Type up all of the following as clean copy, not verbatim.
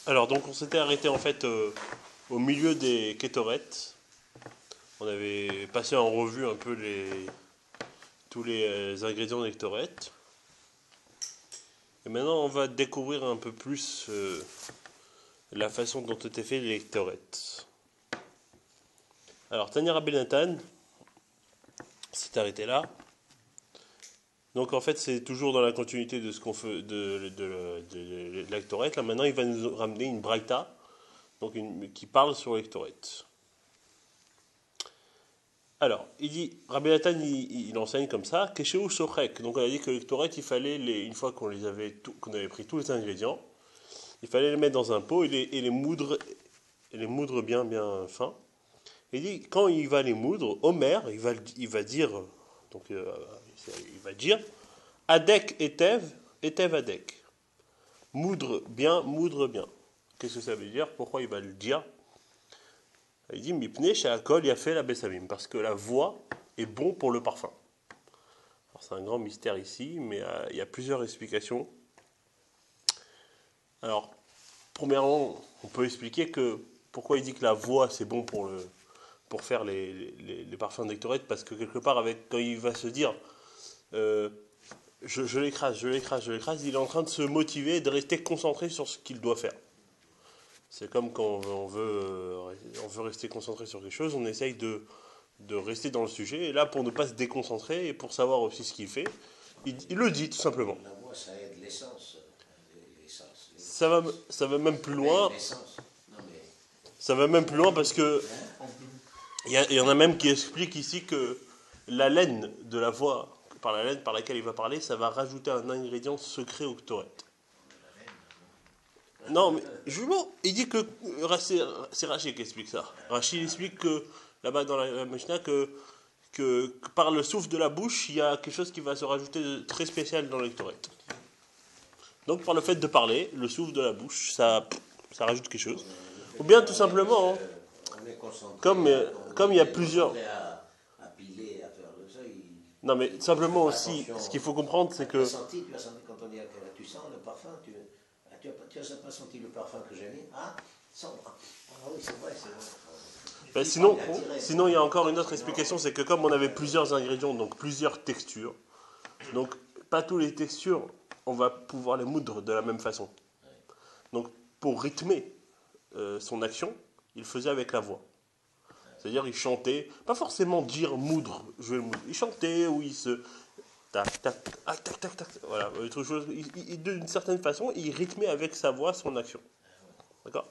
Alors, donc, on s'était arrêté en fait au milieu des Kétoret. On avait passé en revue un peu tous les ingrédients des Kétoret. Et maintenant, on va découvrir un peu plus la façon dont étaient faits les Kétoret. Alors, Tanya Rabbi Nathan s'est arrêté là. Donc, en fait, c'est toujours dans la continuité de ce qu'on fait de la Kétoret. Là, maintenant, il va nous ramener une braïta. Donc qui parle sur les Ktoret. Alors, il dit, Rabbi Nathan, il enseigne comme ça, Keshéou Sochek. Donc on a dit que les Ktoret, il fallait, une fois qu'on qu'on avait pris tous les ingrédients, il fallait les mettre dans un pot et les moudre, bien, bien fin. Il dit, quand il va les moudre, Omer, il va dire, donc il va dire, Adek etev adek. Moudre bien, moudre bien. Qu'est-ce que ça veut dire? Pourquoi il va le dire? Il dit Mipne Sha'akol Yafé la Bessamim, parce que la voix est bon pour le parfum. Alors c'est un grand mystère ici, mais il y a plusieurs explications. Alors, premièrement, on peut expliquer que pourquoi il dit que la voix c'est bon pour faire les parfums d'Ectorette, parce que quelque part, quand il va se dire je l'écrase, il est en train de se motiver et de rester concentré sur ce qu'il doit faire. C'est comme quand on veut rester concentré sur quelque chose, on essaye de rester dans le sujet. Et là, pour ne pas se déconcentrer et pour savoir aussi ce qu'il fait, il le dit tout simplement. La voix, ça aide l'essence. Ça va même plus loin. Ça va même plus loin parce que il y en a même qui expliquent ici que la laine de la voix, la laine par laquelle il va parler, ça va rajouter un ingrédient secret au Ktoret. Non, mais justement, il dit que c'est Rachid qui explique ça. Rachid explique que là-bas dans la Mishnah que par le souffle de la bouche, il y a quelque chose qui va se rajouter de très spécial dans l'Ectorette. Donc par le fait de parler, le souffle de la bouche, ça rajoute quelque chose. Ou bien tout simplement, comme il y a plusieurs. Non, mais simplement aussi, ce qu'il faut comprendre, c'est que. Quand on dit tu sens le parfum, tu n'as pas senti le parfum que j'ai mis? Ah, oui, c'est vrai. Ben sinon, il y a encore une autre explication, c'est que comme on avait plusieurs ingrédients, donc plusieurs textures, donc pas toutes les textures, on va pouvoir les moudre de la même façon. Donc pour rythmer son action, il faisait avec la voix. C'est-à-dire il chantait, pas forcément dire moudre, je vais le moudre. Il chantait ou il se tac tac tac tac tac tac, voilà, autre chose. D'une certaine façon, il rythmait avec sa voix son action. D'accord?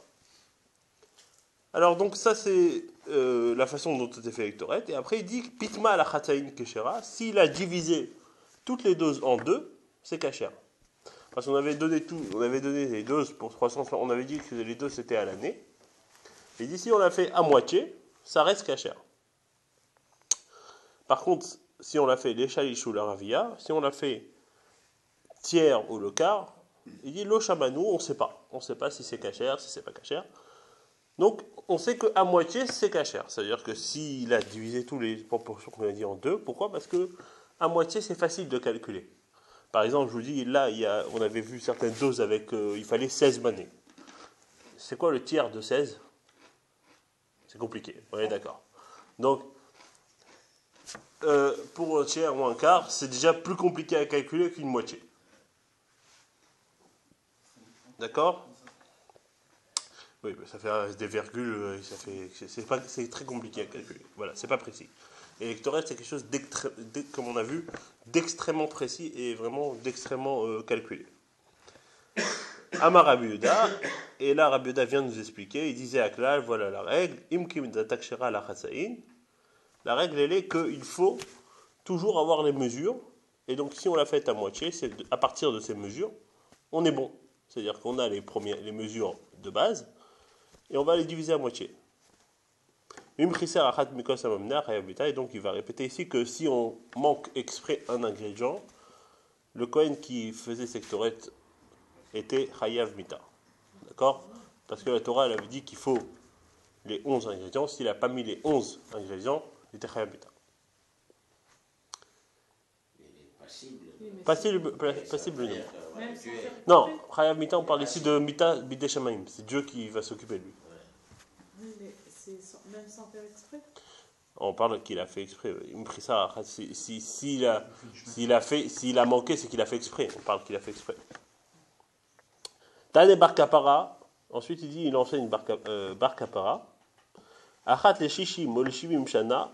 Alors donc ça c'est la façon dont c'était fait avec Toret. Et après il dit Pitma ala Khatsaïn Keshera, s'il a divisé toutes les doses en deux, c'est Kasher. Parce qu'on avait donné les doses pour 300, on avait dit que les doses c'était à l'année. Et d'ici on l'a fait à moitié, ça reste Kasher. Par contre, si on l'a fait les Shalish ou la Ravia, si on l'a fait tiers ou le quart, il dit Lo Shamanou, on ne sait pas. On ne sait pas si c'est Kasher, si c'est pas Kasher. Donc, on sait qu'à moitié, c'est Kasher. C'est-à-dire que s'il a divisé tous les proportions qu'on a dit en deux, pourquoi? Parce que à moitié, c'est facile de calculer. Par exemple, je vous dis, là, on avait vu certaines doses avec, il fallait 16 manées. C'est quoi le tiers de 16? C'est compliqué, on est d'accord. Donc, pour un tiers ou un quart, c'est déjà plus compliqué à calculer qu'une moitié. D'accord? Oui, ça fait des virgules, c'est très compliqué à calculer. Voilà, c'est pas précis. Et l'électorat, c'est quelque chose, comme on a vu, d'extrêmement précis et vraiment d'extrêmement calculé. Amar Rabbi Yehuda, et là Rabbi Yehuda vient de nous expliquer, il disait à Klal, voilà la règle, Imkim datakshera la chatsaïn. La règle, elle est qu'il faut toujours avoir les mesures, et donc si on l'a fait à moitié, c'est à partir de ces mesures, on est bon. C'est-à-dire qu'on a les mesures de base, et on va les diviser à moitié. Et donc il va répéter ici que si on manque exprès un ingrédient, le Kohen qui faisait cette Ktoret était Chayav Mita. D'accord? Parce que la Torah elle avait dit qu'il faut les 11 ingrédients. S'il n'a pas mis les 11 ingrédients, il était Chayav Mita. Il est passible. Oui, mais passible non. Même sans faire exprès. Non, Chayav Mita, on parle ici de Mita Bidei Shamayim. C'est Dieu qui va s'occuper de lui. Oui, mais c'est même sans faire exprès. On parle qu'il a fait exprès. Il me prie ça. S'il a manqué, c'est qu'il a fait exprès. On parle qu'il a fait exprès. Tane Bar Kapara. Ensuite, il dit, il enseigne Bar Kapara. Achat le shishim ou le shivim shana.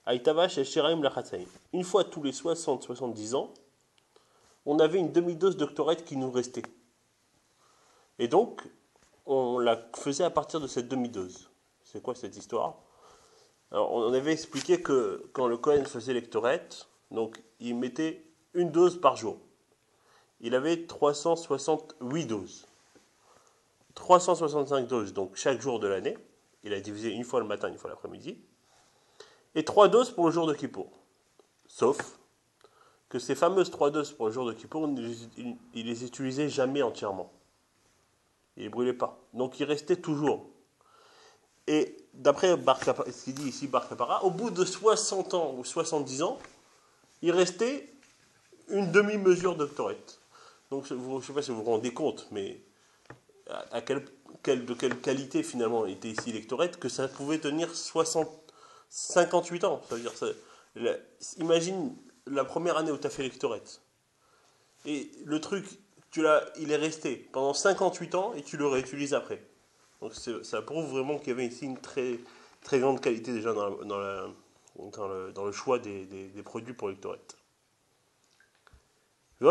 Aïtavash et shiraim lachatzaim. Une fois tous les 60-70 ans, on avait une demi-dose d'octorette qui nous restait. Et donc, on la faisait à partir de cette demi-dose. C'est quoi cette histoire? Alors, on avait expliqué que quand le Kohen faisait l'octorette, donc il mettait une dose par jour. Il avait 368 doses. 365 doses, donc chaque jour de l'année. Il a divisé une fois le matin, une fois l'après-midi. Et 3 doses pour le jour de Kippour. Sauf que ces fameuses 3 doses pour le jour de Kippour, il les utilisait jamais entièrement. Il ne les brûlait pas. Donc il restait toujours. Et d'après ce qu'il dit ici Bar Kapara, au bout de 60 ans ou 70 ans, il restait une demi-mesure d'octorette. Donc je ne sais pas si vous vous rendez compte, mais de quelle qualité finalement était ici l'octorette, que ça pouvait tenir 58 ans. Ça veut dire imagine la première année où tu as fait l'octorette. Et le truc, il est resté pendant 58 ans et tu le réutilises après. Donc ça prouve vraiment qu'il y avait ici une très, très grande qualité déjà dans le choix des produits pour l'octorette. Et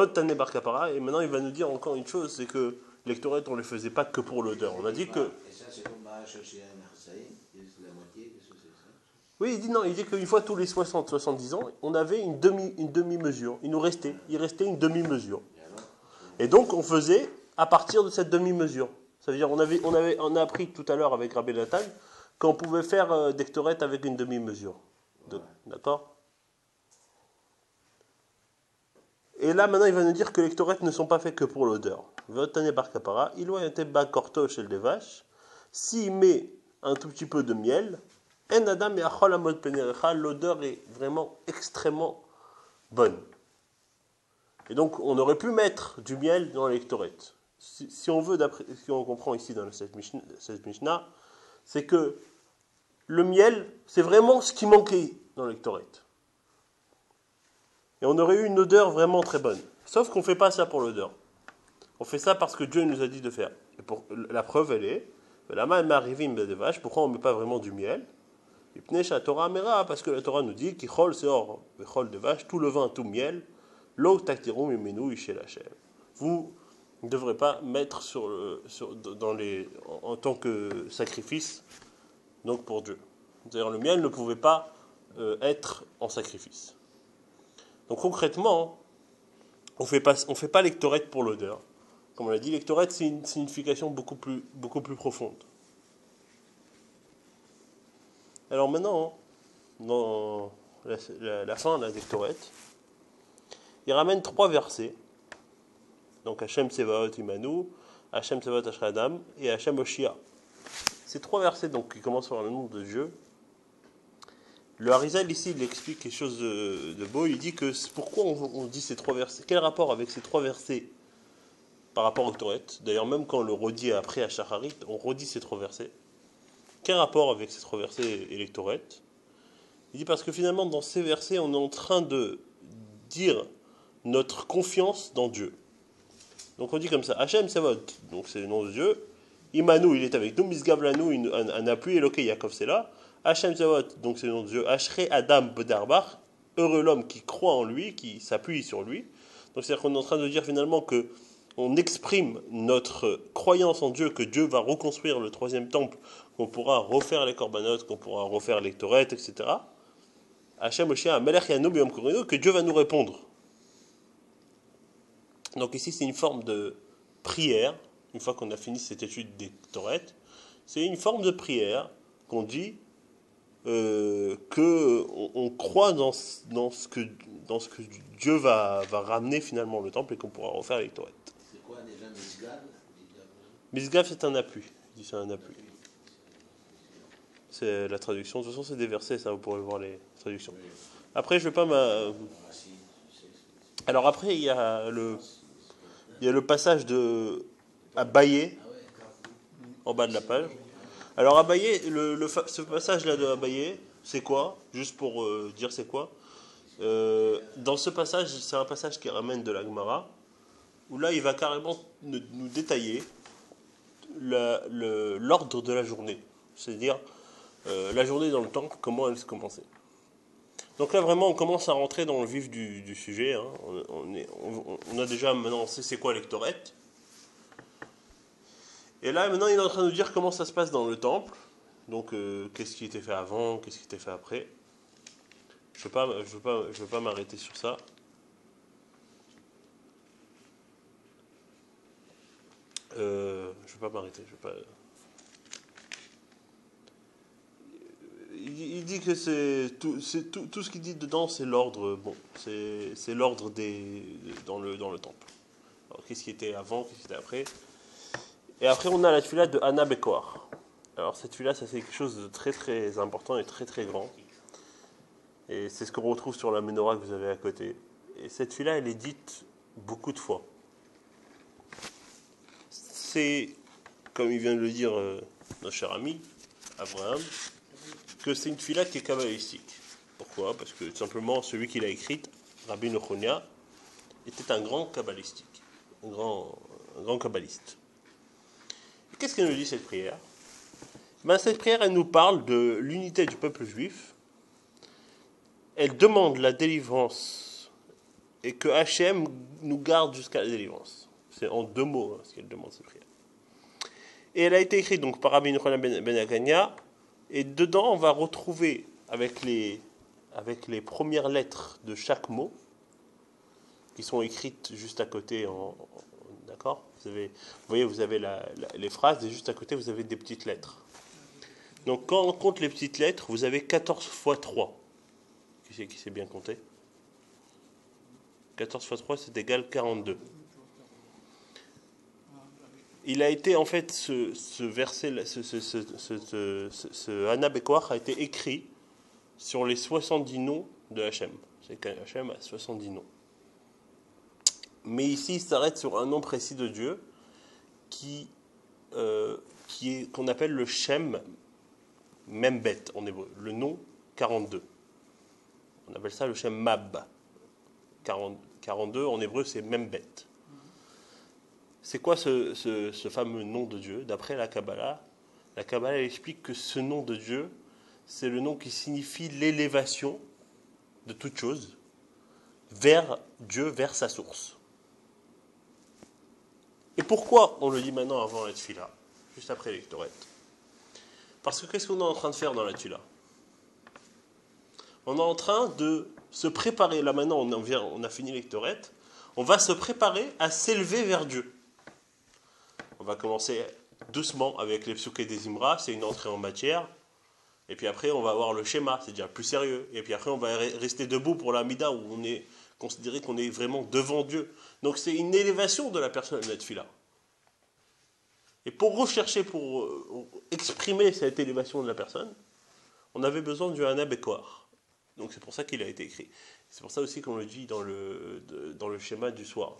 maintenant il va nous dire encore une chose, c'est que l'octorette on ne les faisait pas que pour l'odeur. On a dit que... Et ça, c'est comme chercher un marseille, la moitié, qu'est-ce que c'est ça? Oui, il dit qu'une fois tous les 60-70 ans, on avait une demi-mesure. Il restait une demi-mesure. Et donc on faisait à partir de cette demi-mesure. Ça veut dire on a appris tout à l'heure avec Rabbi Nathan qu'on pouvait faire d'octorette avec une demi-mesure. D'accord? Et là maintenant il va nous dire que les octorettes ne sont pas faits que pour l'odeur. Votane bar kapara, il doit être bas corto chez le vaches. S'il met un tout petit peu de miel, en adam et achol amod penerecha, l'odeur est vraiment extrêmement bonne. Et donc on aurait pu mettre du miel dans les octorettes. Si on veut, si on comprend ici dans cette Mishnah, c'est que le miel, c'est vraiment ce qui manquait dans l'octorette. Et on aurait eu une odeur vraiment très bonne. Sauf qu'on ne fait pas ça pour l'odeur. On fait ça parce que Dieu nous a dit de faire. Et la preuve, elle est, pourquoi on ne met pas vraiment du miel? Parce que la Torah nous dit, de vache, tout le vin, tout miel, vous ne devrez pas mettre en tant que sacrifice, donc pour Dieu. C'est-à-dire le miel ne pouvait pas être en sacrifice. Donc concrètement, on fait pas l'octorette pour l'odeur. Comme on l'a dit, l'octorette c'est une signification beaucoup plus profonde. Alors maintenant, dans la fin de la l'octorette, il ramène 3 versets. Donc Hashem Tsevaot Imanu, Hashem Tsevaot Ashradam et Hashem Oshia. Ces 3 versets donc, qui commencent par le nom de Dieu. Le Harizal ici, il explique quelque chose de beau. Il dit que pourquoi on dit ces 3 versets. Quel rapport avec ces 3 versets par rapport au Torah? D'ailleurs, même quand on le redit après à Shacharit, on redit ces 3 versets. Quel rapport avec ces 3 versets et les Torah? Il dit parce que finalement, dans ces versets, on est en train de dire notre confiance dans Dieu. Donc on dit comme ça, Hashem Savot, donc c'est le nom de Dieu. Imanu, il est avec nous. Misgav Lanu, un appui. Eloke Yaakov, c'est là. Hashem Savot, donc c'est le nom de Dieu. Ashre Adam Bedarbach, heureux l'homme qui croit en lui, qui s'appuie sur lui. Donc c'est-à-dire qu'on est en train de dire finalement que on exprime notre croyance en Dieu, que Dieu va reconstruire le 3e temple, qu'on pourra refaire les corbanotes, qu'on pourra refaire les torettes, etc. Hashem Oshia Melech Yanu B'Yom Korino, que Dieu va nous répondre. Donc ici c'est une forme de prière, une fois qu'on a fini cette étude des torettes, c'est une forme de prière qu'on dit qu'on croit dans ce que Dieu va ramener finalement le temple et qu'on pourra refaire les torettes. C'est quoi déjà Misgav? Misgav c'est un appui, il dit c'est un appui. C'est la traduction, de toute façon c'est des versets, ça vous pourrez voir les traductions. Après je vais pas Alors après, il y a le passage de Abaye, en bas de la page. Alors Abaye, ce passage-là de Abaye, c'est quoi? Juste pour dire c'est quoi. Dans ce passage, c'est un passage qui ramène de la Gemara, où là, il va carrément nous détailler l'ordre de la journée. C'est-à-dire, la journée dans le temple, comment elle se commençait. Donc là, vraiment, on commence à rentrer dans le vif du sujet. Hein. On a déjà maintenant, on sait c'est quoi l'Ektoret. Et là, maintenant, il est en train de nous dire comment ça se passe dans le temple. Donc, qu'est-ce qui était fait avant, qu'est-ce qui était fait après. Je veux pas m'arrêter sur ça. Je veux pas m'arrêter. Il dit que tout ce qu'il dit dedans, c'est l'ordre. Bon, c'est l'ordre dans le temple. Alors, qu'est-ce qui était avant, qu'est-ce qui était après. Et après, on a la tefila de Anna Bekoar. Alors, cette tefila, ça c'est quelque chose de très très important et très très grand. Et c'est ce qu'on retrouve sur la menorah que vous avez à côté. Et cette tefila, elle est dite beaucoup de fois. C'est, comme il vient de le dire notre cher ami, Abraham, que c'est une tefila qui est kabbalistique. Pourquoi? Parce que tout simplement, celui qui l'a écrite, Rabbi Nechonia, était un grand kabbalistique, un grand kabbaliste. Qu'est-ce qu'elle nous dit cette prière? Cette prière, elle nous parle de l'unité du peuple juif. Elle demande la délivrance et que Hachem nous garde jusqu'à la délivrance. C'est en 2 mots ce qu'elle demande cette prière. Et elle a été écrite donc par Rabbi Yochanan ben Agania. Et dedans, on va retrouver avec les premières lettres de chaque mot qui sont écrites juste à côté d'accord? Vous voyez, vous avez les phrases et juste à côté, vous avez des petites lettres. Donc, quand on compte les petites lettres, vous avez 14 fois 3. Qui sait bien compter? 14 fois 3, c'est égal 42. Il a été, en fait, ce verset, ce Anna Bekoach a été écrit sur les 70 noms de Hachem. C'est qu'Hachem a 70 noms. Mais ici, il s'arrête sur un nom précis de Dieu qu'on appelle le Shem Membet en hébreu, le nom 42. On appelle ça le Shem Mab. 42 en hébreu, c'est Membet. C'est quoi ce fameux nom de Dieu? D'après la Kabbalah, elle explique que ce nom de Dieu, c'est le nom qui signifie l'élévation de toute chose vers Dieu, vers sa source. Et pourquoi on le dit maintenant avant la tefila, juste après l'Ektoret? Parce que qu'est-ce qu'on est en train de faire dans la tefila? On est en train de se préparer, là maintenant on a fini l'Ektoret, on va se préparer à s'élever vers Dieu. On va commencer doucement avec les psuké des Imra, c'est une entrée en matière. Et puis après, on va avoir le schéma, c'est déjà plus sérieux. Et puis après, on va rester debout pour la Mida, où on est considéré qu'on est vraiment devant Dieu. Donc c'est une élévation de la personne, la tefila. Et pour rechercher, pour exprimer cette élévation de la personne, on avait besoin du Hana Bekoar. Donc c'est pour ça qu'il a été écrit. C'est pour ça aussi qu'on le dit dans le schéma du soir.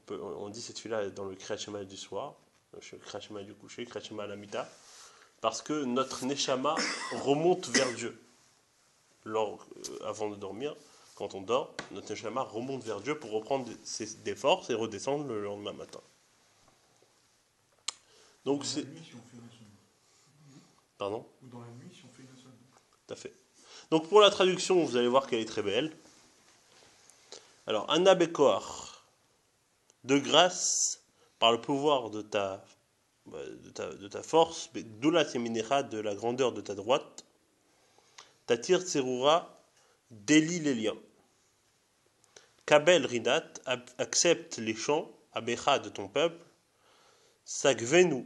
On dit cette tefila dans le Kriyat Shema du soir, le Kriyat Shema du coucher, le Kriyat Shema à la Mita, parce que notre Neshama remonte vers Dieu. Avant de dormir, quand on dort, notre Neshama remonte vers Dieu pour reprendre des forces et redescendre le lendemain matin. Donc c'est... Nuit, si on fait une sonde. Pardon? Ou dans la nuit, si on fait une sonde. Tout à fait. Donc pour la traduction, vous allez voir qu'elle est très belle. Alors, Anna Bekoar, de grâce, par le pouvoir de ta force, Doulat Yeminecha, de la grandeur de ta droite, Tatir Tserura, délie les liens. Kabel Rinat, accepte les chants, Abecha de ton peuple, Sagvenu,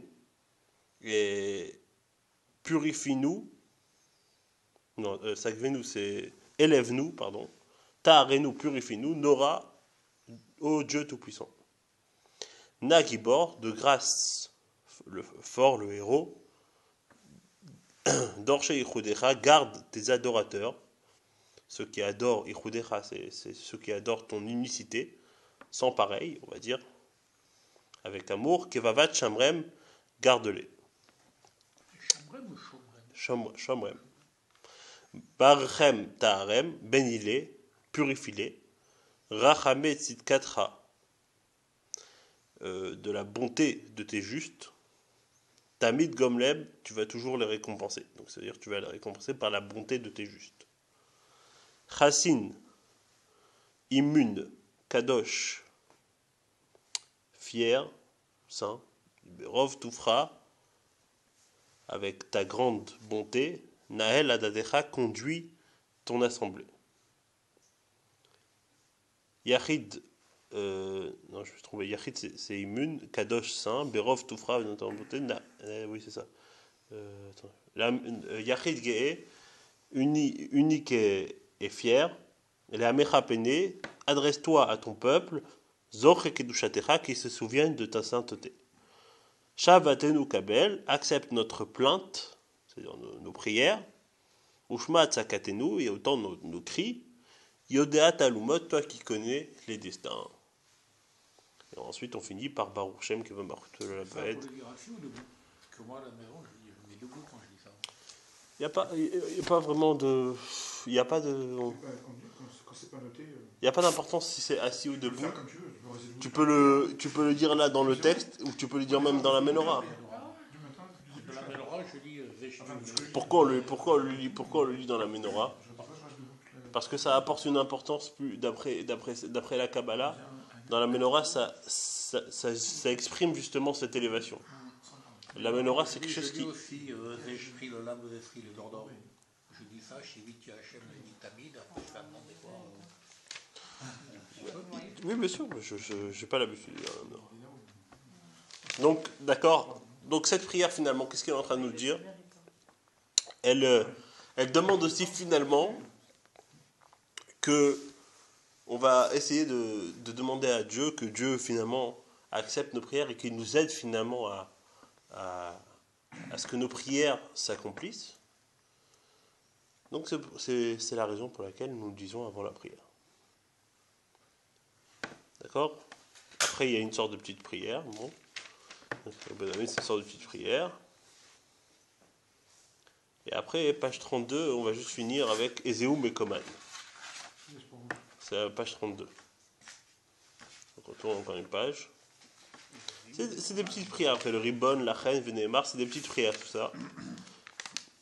et purifie-nous, non, Sagvenu c'est élève-nous, pardon, Ta'arenu, purifie-nous, Nora, ô Dieu Tout-Puissant. Nagibor, de grâce, le fort, le héros, Dorche Ichudecha, garde tes adorateurs, ceux qui adorent Ichudecha, c'est ceux qui adorent ton unicité, sans pareil, on va dire, avec amour. Kevavat Shamrem, garde-les. Chamrem ou Chomrem? Shamrem. Barchem Taharem, bénis-les, purifie-les. Rachame Tzidkatra, de la bonté de tes justes. Tamid Gomleb, tu vas toujours les récompenser. Donc c'est-à-dire que tu vas les récompenser par la bonté de tes justes. Chassin, immune, kadosh, fier, saint. Rov Toufra, avec ta grande bonté. Nahel Adadecha, conduit ton assemblée. Yachid, non, je vais trouver Yachid, c'est immune, Kadosh saint, Berov Toufra, oui, c'est ça. Yachid Ge'e, unique et fier, la Mecha Pene, adresse-toi à ton peuple, Zoch Kedushatecha, qui se souviennent de ta sainteté. Shavatenu Kabel, accepte notre plainte, c'est-à-dire nos prières, Ushma Tzakatenu, et autant nos cris, Yodea Talumot, toi qui connais les destins. Et ensuite, on finit par Baruch Shem qui va marquer la Ça, bête. pour le dire assis ou debout? Parce que moi, à la maison, je mets debout quand je dis ça. Il n'y a pas vraiment de. Il n'y a pas de. Quand c'est pas noté, Il n'y a pas d'importance si c'est assis ou tu peux le debout. faire comme tu veux. Tu peux rester debout. Tu peux le dire là dans le texte, ou tu peux le dire même dans la menorah. Du matin, De la Melora, je dis Pourquoi on le lit dans la menorah? je reste debout. Parce que ça apporte une importance plus d'après la Kabbalah. Dans la menorah, ça exprime justement cette élévation. La menorah, c'est quelque chose Je dis qui. aussi, Zeshri le lame, Zeshri le dordor. Je dis ça, chez Viti Hachem, le dit Tamid, après je fais demander quoi. Oui, bien sûr, je n'ai pas l'habitude. Donc, d'accord. Donc, cette prière, finalement, qu'est-ce qu'elle est en train de nous dire? Elle demande aussi, finalement, que on va essayer de demander à Dieu que Dieu, finalement, accepte nos prières et qu'il nous aide, finalement, à ce que nos prières s'accomplissent. Donc, c'est la raison pour laquelle nous le disons avant la prière. D'accord? Après, il y a une sorte de petite prière. Bon. C'est une sorte de petite prière. Et après, page 32, on va juste finir avec Ezéoum et Koman. C'est la page 32. Donc, on tourne encore une page. C'est des petites prières. Après le Ribbon, la Reine, Vénémar, c'est des petites prières, tout ça.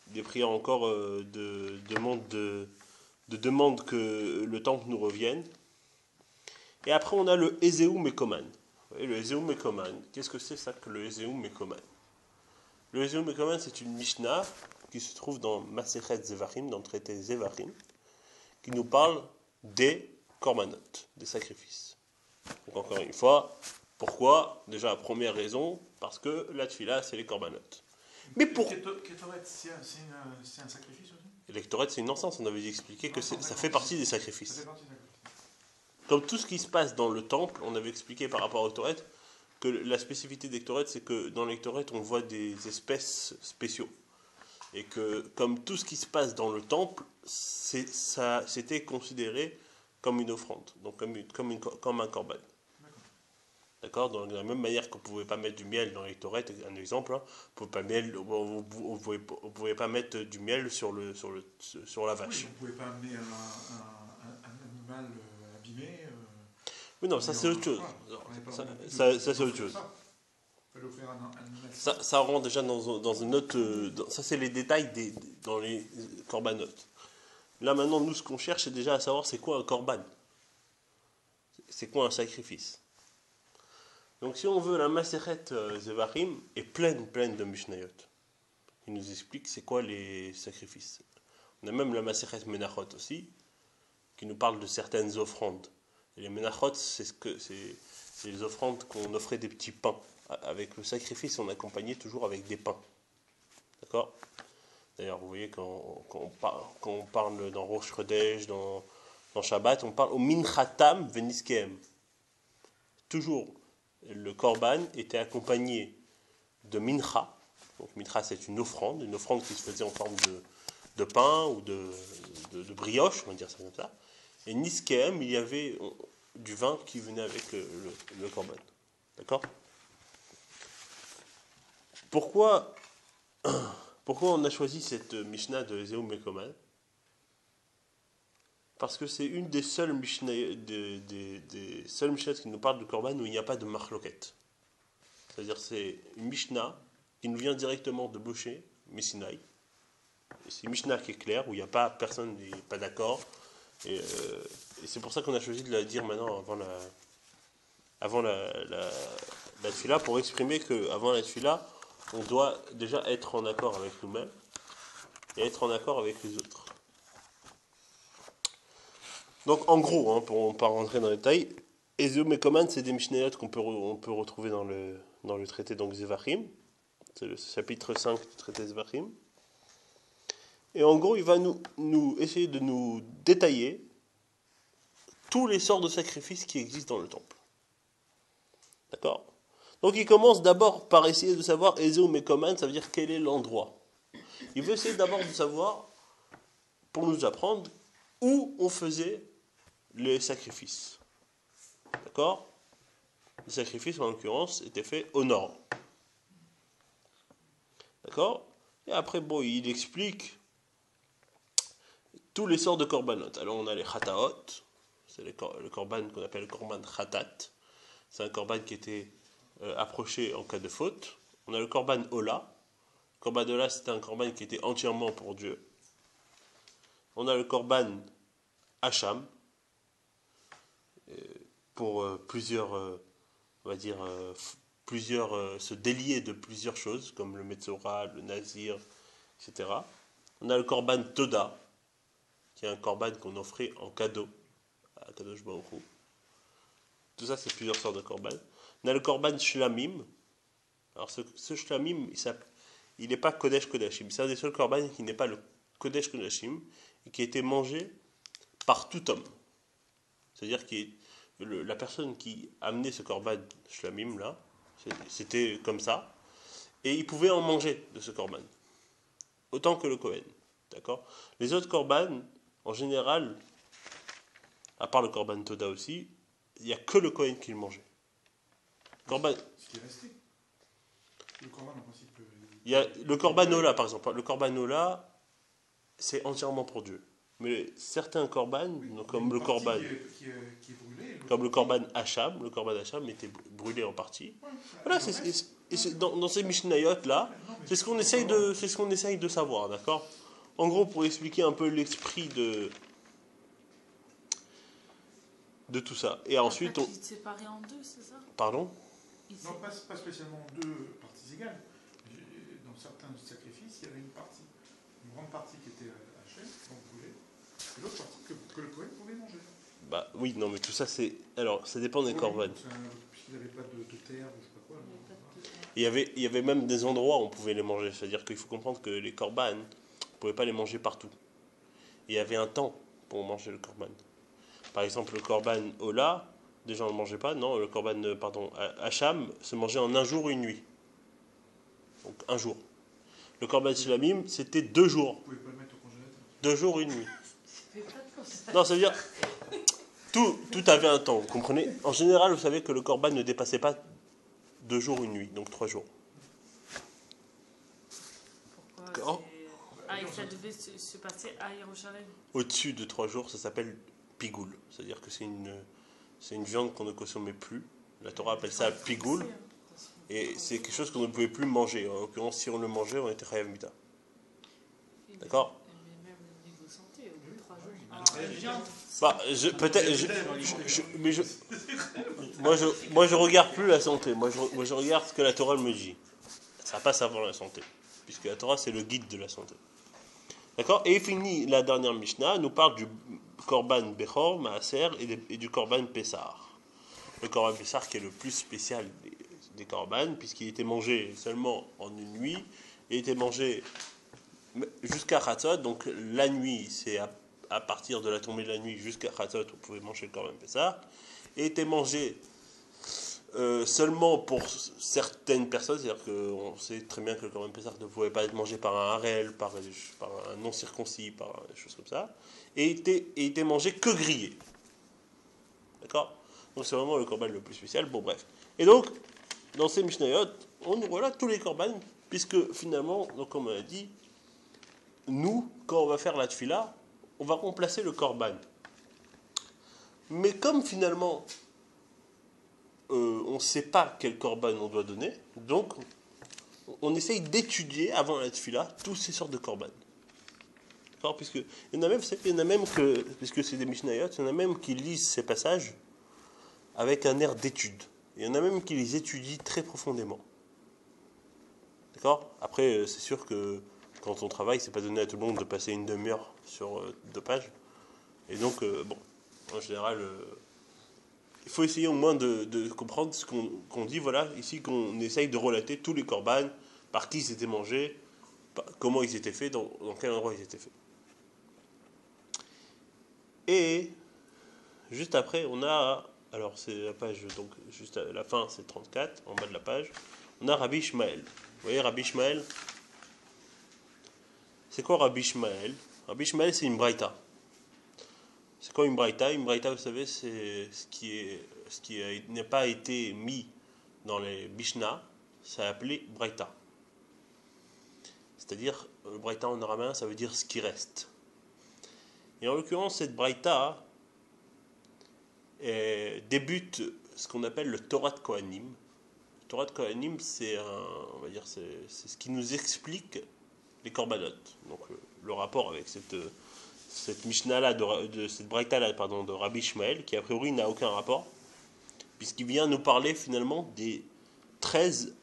Des prières encore de demande que le temple nous revienne. Et après, on a le Ezéoum et Koman. Le Ezéoum et Koman. Qu'est-ce que c'est ça que le Ezéoum et Koman? Le Ezéoum et Koman, c'est une Mishnah qui se trouve dans Masechet Zevachim, dans le traité Zevachim, qui nous parle des korbanot, des sacrifices. Donc encore une fois, pourquoi? Déjà, la première raison, parce que la tfila, c'est les korbanot. Mais pour... Ketoret, c'est un sacrifice aussi? L'électorat, c'est une encens. On avait expliqué que ça fait partie des sacrifices. Ça fait partie, d'accord. Comme tout ce qui se passe dans le temple, on avait expliqué par rapport au Torah que la spécificité des Torah, c'est que dans les Torah, on voit des espèces spéciaux. Et que comme tout ce qui se passe dans le temple, c'était considéré comme une offrande, donc comme un korban. D'accord? De la même manière qu'on ne pouvait pas mettre du miel dans les Torah, un exemple, hein, vous ne pouvez pas mettre du miel sur la vache. Oui, vous ne pouvez pas amener un animal abîmé. Oui, non, ça c'est autre chose. Ça c'est autre chose. Ça rentre déjà dans une autre. Ça c'est les détails dans les corbanotes. Là maintenant, nous ce qu'on cherche, c'est déjà à savoir c'est quoi un korban. C'est quoi un sacrifice. Donc si on veut, la Masechet Zevachim est pleine de Mishnayot. Il nous explique c'est quoi les sacrifices. On a même la Masechet Menachot aussi, qui nous parle de certaines offrandes. Et les Menachot, c'est les offrandes qu'on offrait des petits pains. Avec le sacrifice, on accompagnait toujours avec des pains. D'accord? D'ailleurs, vous voyez, quand on parle dans Rosh Chodesh, dans Shabbat, on parle au Minchatam Veniskeem. Toujours, le korban était accompagné de mincha. Donc mincha, c'est une offrande qui se faisait en forme de pain ou de brioche, on va dire ça comme ça. Et Niskeem, il y avait du vin qui venait avec le korban. D'accord? Pourquoi on a choisi cette Mishnah de Ezeu Mekoman? Parce que c'est une des seules Mishnah, des seules Mishnah qui nous parle de korban où il n'y a pas de marloquette. C'est-à-dire c'est une Mishnah qui nous vient directement de Moshe, Messinaï. C'est une Mishnah qui est claire, où il n'y a pas, personne n'est pas d'accord. Et c'est pour ça qu'on a choisi de la dire maintenant avant la tfila, pour exprimer qu'avant la tfila, on doit déjà être en accord avec nous-mêmes et être en accord avec les autres. Donc en gros, pour ne pas rentrer dans les détails, Ezeu Mekoman, c'est des Mishnayot qu'on peut retrouver dans le traité donc Zevachim. C'est le chapitre 5 du traité Zevachim. Et en gros, il va nous essayer de nous détailler tous les sortes de sacrifices qui existent dans le temple. D'accord? Donc il commence d'abord par essayer de savoir Ezeu Mekoman, ça veut dire quel est l'endroit. Il veut essayer d'abord de savoir, pour nous apprendre, où on faisait les sacrifices. D'accord? Les sacrifices, en l'occurrence, étaient faits au nord. D'accord? Et après, il explique tous les sortes de korbanot. Alors, on a les chataot, c'est le korban qu'on appelle le korban chatat. C'est un korban qui était approché en cas de faute. On a le korban ola. Le korban ola, c'était un korban qui était entièrement pour Dieu. On a le korban hacham, pour plusieurs, on va dire, se délier de plusieurs choses, comme le Metzora, le Nazir, etc. On a le Korban Toda, qui est un Korban qu'on offrait en cadeau à Kadosh Baruch Hu. Tout ça, c'est plusieurs sortes de Korban. On a le Korban Shlamim. Alors, ce Shlamim, il n'est pas Kodesh Kodashim. C'est un des seuls Korban qui n'est pas le Kodesh Kodashim et qui a été mangé par tout homme. C'est-à-dire que la personne qui amenait ce korban shlamim là, c'était comme ça, et il pouvait en manger de ce korban, autant que le Kohen. D'accord? Les autres korban, en général, à part le korban Toda aussi, il n'y a que le Kohen qui le mangeait. Korban. Ce qui est resté. Le korban, en principe. Il y a le korban Ola, par exemple. Le korban Ola, c'est entièrement pour Dieu. Mais certains korban, comme le korban, comme le korban Hacham, était brûlé en partie. Voilà, dans ces Mishnayot là, c'est ce qu'on essaye de savoir, d'accord? En gros, pour expliquer un peu l'esprit de tout ça. Et ensuite, on séparé en deux, c'est ça? Pardon? Non, pas spécialement deux parties égales. Dans certains sacrifices, il y avait une grande partie qui était Hachem, donc brûlée, et l'autre partie que le Kohen pouvait manger. Bah oui, non, mais tout ça, c'est. Alors, ça dépend des korban. Puisqu'il n'y avait pas de terre, ou je sais pas quoi. Il y avait même des endroits où on pouvait les manger. C'est-à-dire qu'il faut comprendre que les korban, on ne pouvait pas les manger partout. Il y avait un temps pour manger le korban. Par exemple, le korban Ola, des gens ne le mangeaient pas. Non, le korban, Hacham, se mangeait en un jour et une nuit. Donc, un jour. Le korban Shlamim, c'était 2 jours. Vous pouvez pas le mettre au congélateur. 2 jours, une nuit. Non, ça veut dire, tout avait un temps, vous comprenez? En général, vous savez que le korban ne dépassait pas 2 jours, une nuit, donc 3 jours. Pourquoi ça devait se passer à Yerushalayim. Au-dessus de 3 jours, ça s'appelle pigoul. C'est-à-dire que c'est une viande qu'on ne consommait plus. La Torah appelle ça pigoul. Et c'est quelque chose qu'on ne pouvait plus manger. En l'occurrence, si on le mangeait, on était chayav mita. D'accord? Mais même niveau santé, au bout de 3 jours. Moi, je regarde plus la santé. Moi, je regarde ce que la Torah me dit. Ça passe avant la santé. Puisque la Torah, c'est le guide de la santé. D'accord? Et il finit la dernière Mishnah, nous parle du Korban Bechor, Maaser, et du Korban Pessar. Le Korban Pessar qui est le plus spécial des Korban, puisqu'il était mangé seulement en une nuit, et était mangé jusqu'à Chatzot, donc la nuit, c'est à partir de la tombée de la nuit jusqu'à Chatzot, on pouvait manger le Korban Pessar, et était mangé seulement pour certaines personnes, c'est-à-dire qu'on sait très bien que le Corban Pessah ne pouvait pas être mangé par un harel, par un non-circoncis, par des choses comme ça, et était mangé que grillé. D'accord? Donc c'est vraiment le Corban le plus spécial. Bon, bref. Et donc, dans ces Mishnayot, on nous relate tous les Corban, puisque finalement, donc, comme on a dit, nous, quand on va faire la tfila, on va remplacer le Corban. Mais comme finalement, on ne sait pas quel Corban on doit donner, donc on essaye d'étudier avant la tfila toutes ces sortes de Corban. D'accord? Puisque il y en a même que, puisque c'est des Mishnayot, il y en a même qui lisent ces passages avec un air d'étude. Il y en a même qui les étudient très profondément. D'accord? Après, c'est sûr que quand on travaille, c'est pas donné à tout le monde de passer une demi-heure sur 2 pages. Et donc, bon, en général, il faut essayer au moins de comprendre ce qu'on dit, voilà, ici qu'on essaye de relater tous les corbanes, par qui ils étaient mangés, comment ils étaient faits, dans quel endroit ils étaient faits. Et juste après, on a, alors c'est la page, donc juste à la fin, c'est 34, en bas de la page, on a Rabbi Ishmael. Vous voyez Rabbi Ishmael? C'est quoi Rabbi Ishmael? Rabbi Ishmael, c'est une braïta. C'est quoi une braïta? Une braïta, vous savez, c'est ce qui n'a pas été mis dans les Mishnah, c'est appelé braïta. C'est-à-dire, braïta en araméen, ça veut dire ce qui reste. Et en l'occurrence, cette braïta débute ce qu'on appelle le Torah de Kohanim. Le Torah de Kohanim, on va dire, c'est ce qui nous explique les korbanot. Donc, le rapport avec cette Mishnah-là, cette Braïta-là, pardon, de Rabbi Ishmael, qui a priori n'a aucun rapport, puisqu'il vient nous parler finalement des 13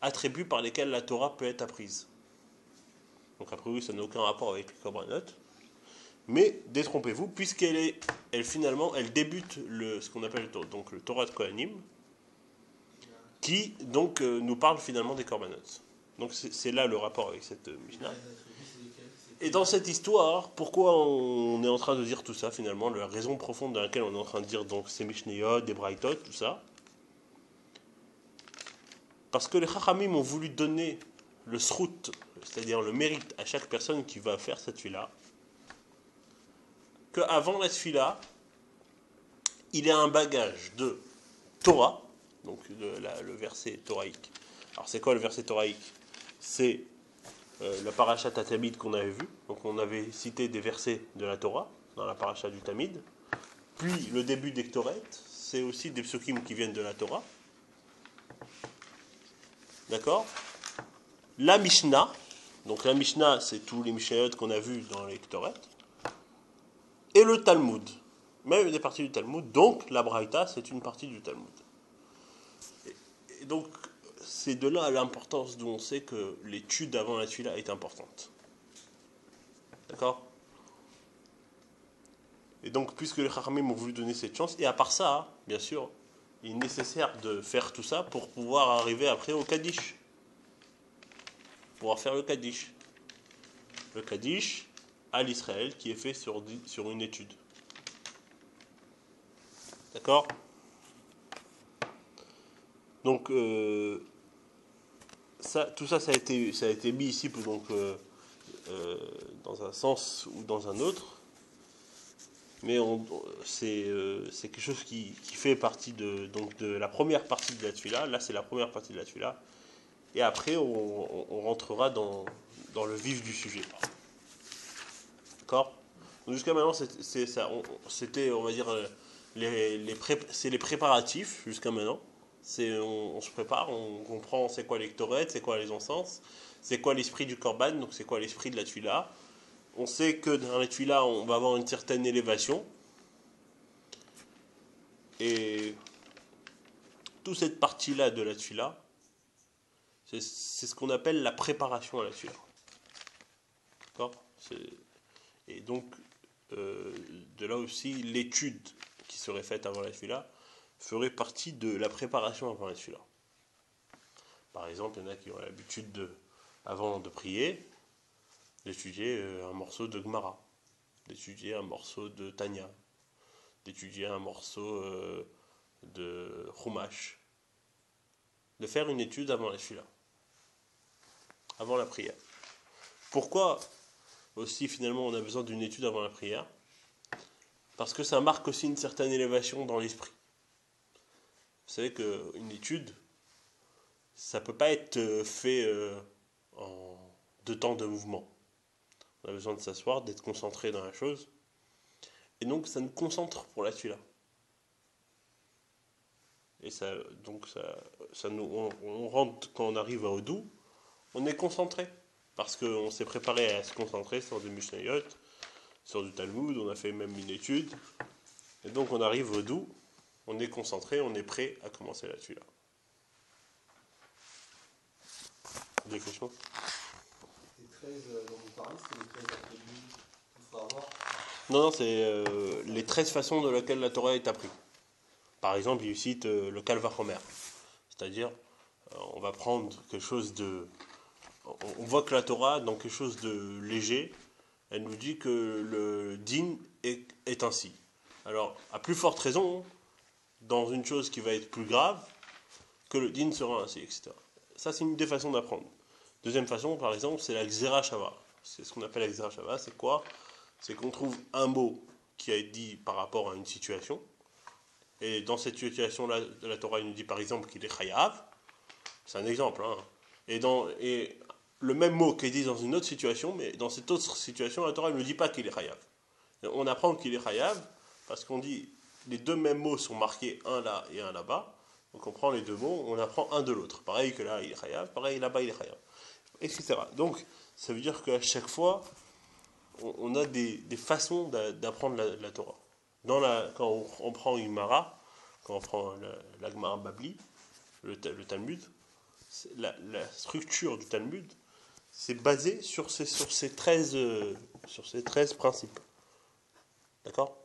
attributs par lesquels la Torah peut être apprise. Donc a priori ça n'a aucun rapport avec les korbanot. Mais détrompez-vous, puisqu'elle finalement débute ce qu'on appelle donc le Torah de Kohanim, qui donc nous parle finalement des korbanot. Donc c'est là le rapport avec cette Mishnah. Et dans cette histoire, pourquoi on est en train de dire tout ça finalement, la raison profonde dans laquelle on est en train de dire donc ces Mishnayot, des Braïtot, tout ça? Parce que les Chachamim ont voulu donner le srout, c'est-à-dire le mérite à chaque personne qui va faire cette tfila, qu'avant la tfila, il y a un bagage de Torah, donc le verset toraïque. Alors c'est quoi le verset toraïque? C'est la parasha Tamid qu'on avait vu. Donc on avait cité des versets de la Torah dans la parasha du Tamid. Puis le début des Ktoret, c'est aussi des psukim qui viennent de la Torah. D'accord? La Mishnah, donc la Mishnah, c'est tous les Mishnayot qu'on a vus dans les Ktoret. Et le Talmud, même des parties du Talmud. Donc la Braïta, c'est une partie du Talmud. Et donc c'est de là l'importance d'où on sait que l'étude avant la tfila est importante. D'accord? Et donc, puisque les Chachamim m'ont voulu donner cette chance, et à part ça, bien sûr, il est nécessaire de faire tout ça pour pouvoir arriver après au Kaddish. Pouvoir faire le Kaddish. Le Kaddish à l'Israël qui est fait sur une étude. D'accord? Donc, tout ça, ça a été mis ici donc, dans un sens ou dans un autre. Mais c'est quelque chose qui fait partie de la première partie de la tfila. Là, c'est la première partie de la tfila. Et après, on rentrera dans le vif du sujet. D'accord? Donc jusqu'à maintenant, c'était, on va dire, c'est les préparatifs jusqu'à maintenant. On se prépare, on comprend c'est quoi les ktoret, c'est quoi les encens, c'est quoi l'esprit du korban, donc c'est quoi l'esprit de la tfila. On sait que dans la tfila, on va avoir une certaine élévation. Et toute cette partie-là de la tfila, c'est ce qu'on appelle la préparation à la tfila. D'accord? Et donc, de là aussi, l'étude qui serait faite avant la tfila ferait partie de la préparation avant la tfila. Par exemple, il y en a qui ont l'habitude, avant de prier, d'étudier un morceau de Gemara, d'étudier un morceau de Tanya, d'étudier un morceau de Chumash, de faire une étude avant la tefila, avant la prière. Pourquoi aussi finalement on a besoin d'une étude avant la prière? Parce que ça marque aussi une certaine élévation dans l'esprit. Vous savez qu'une étude, ça ne peut pas être fait en 2 temps de mouvement. On a besoin de s'asseoir, d'être concentré dans la chose. Et donc ça nous concentre pour la tefila. Et ça, donc on rentre, quand on arrive à Odou, on est concentré. Parce qu'on s'est préparé à se concentrer sur du Mishnayot, sur du Talmud, on a fait même une étude. Et donc on arrive au Odou, on est concentré, on est prêt à commencer la tefila. Des questions? Les 13 dont vous parlez, c'est les 13 attributs qu'il faut avoir. Non, c'est les 13 façons de laquelle la Torah est apprise. Par exemple, il cite le Kal Vachomer. C'est-à-dire, on va prendre quelque chose de... On voit que la Torah, dans quelque chose de léger, elle nous dit que le din est ainsi. Alors, à plus forte raison, dans une chose qui va être plus grave, que le din sera ainsi, etc. Ça, c'est une des façons d'apprendre. Deuxième façon, par exemple, c'est la Gzera Shava. C'est ce qu'on appelle la Gzera Shava. C'est quoi? C'est qu'on trouve un mot qui a été dit par rapport à une situation. Et dans cette situation-là, la Torah nous dit par exemple qu'il est chayav. C'est un exemple. Hein. Et le même mot qui est dit dans une autre situation, mais dans cette autre situation, la Torah ne nous dit pas qu'il est chayav. On apprend qu'il est chayav parce qu'on dit les 2 mêmes mots sont marqués, un là et un là-bas. Donc on prend les 2 mots, on apprend un de l'autre. Pareil que là, il est chayav, pareil là-bas, il est chayav. Etc. Donc, ça veut dire qu'à chaque fois, on a des façons d'apprendre la Torah. Quand on prend une Mara, quand on prend la Gemara Babli, le Talmud, la structure du Talmud, c'est basé sur ces 13 principes. D'accord?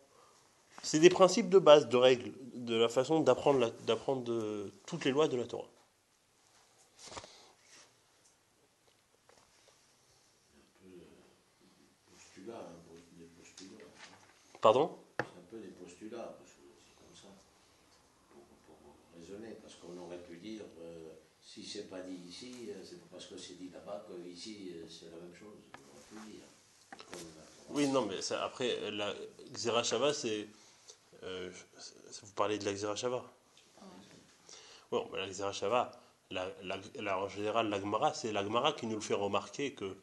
C'est des principes de base, de règles, de la façon d'apprendre toutes les lois de la Torah. Pardon? C'est un peu des postulats, parce que c'est comme ça, pour raisonner, parce qu'on aurait pu dire, si c'est pas dit ici, c'est pas parce que c'est dit là-bas qu'ici c'est la même chose, on aurait pu dire. Oui, non, mais ça, après, la Gzera Shava, c'est... vous parlez de la Gzera Shava? Bon, mais la Gzera Shava, en général, la Gemara, c'est la Gemara qui nous le fait remarquer que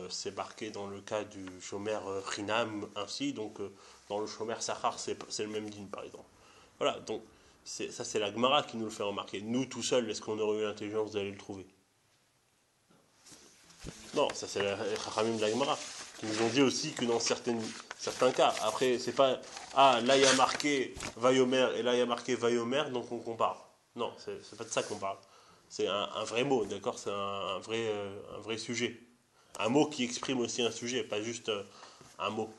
c'est marqué dans le cas du Shomer Chinam ainsi, donc dans le Shomer Sachar, c'est le même din, par exemple. Voilà, donc ça c'est la Gemara qui nous le fait remarquer. Nous, tout seuls, est-ce qu'on aurait eu l'intelligence d'aller le trouver? Non, ça c'est les Chachamim de la Gemara, qui nous ont dit aussi que dans certains cas, après, c'est pas, là il y a marqué Vayomer, et là il y a marqué Vayomer, donc on compare. Non, c'est pas de ça qu'on parle. C'est un vrai mot, d'accord? C'est un vrai sujet. Un mot qui exprime aussi un sujet, pas juste un mot.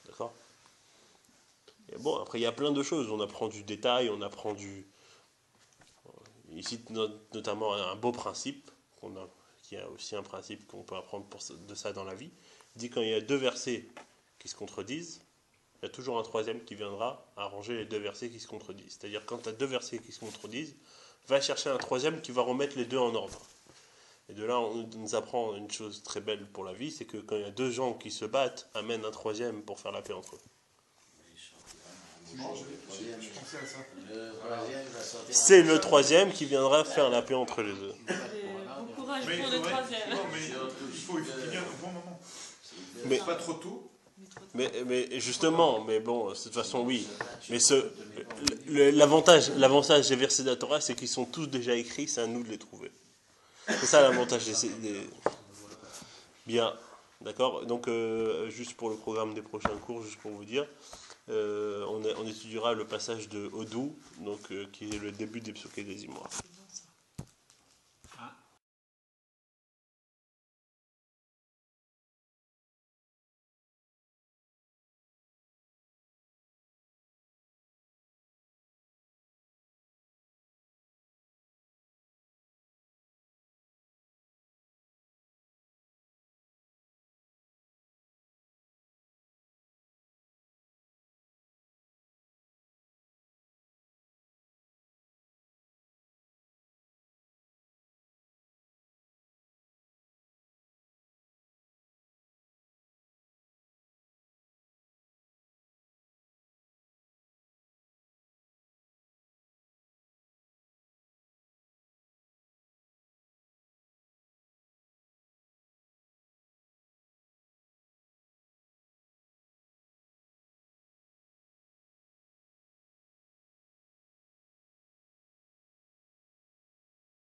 D'accord? Et bon, après, il y a plein de choses. On apprend du détail, on apprend du... Il cite notamment un beau principe, qui est aussi un principe qu'on peut apprendre de ça dans la vie. Il dit quand il y a 2 versets qui se contredisent, il y a toujours un troisième qui viendra arranger les 2 versets qui se contredisent. C'est-à-dire quand tu as 2 versets qui se contredisent, va chercher un troisième qui va remettre les 2 en ordre. Et de là, on nous apprend une chose très belle pour la vie, c'est que quand il y a 2 gens qui se battent, amène un troisième pour faire la paix entre eux. C'est marrant, je pensais à ça. C'est le troisième qui viendra faire la paix entre les deux. Bon courage Mais pour le 3e. Non, mais il faut finir au bon moment. Mais- Pas trop tôt. Mais justement, mais bon, de toute façon, oui. Mais l'avantage des versets de la Torah, c'est qu'ils sont tous déjà écrits, c'est à nous de les trouver. C'est ça l'avantage des... Bien, d'accord. Donc, juste pour le programme des prochains cours, juste pour vous dire, on étudiera le passage de Odou, donc, qui est le début des Psukei des Imois.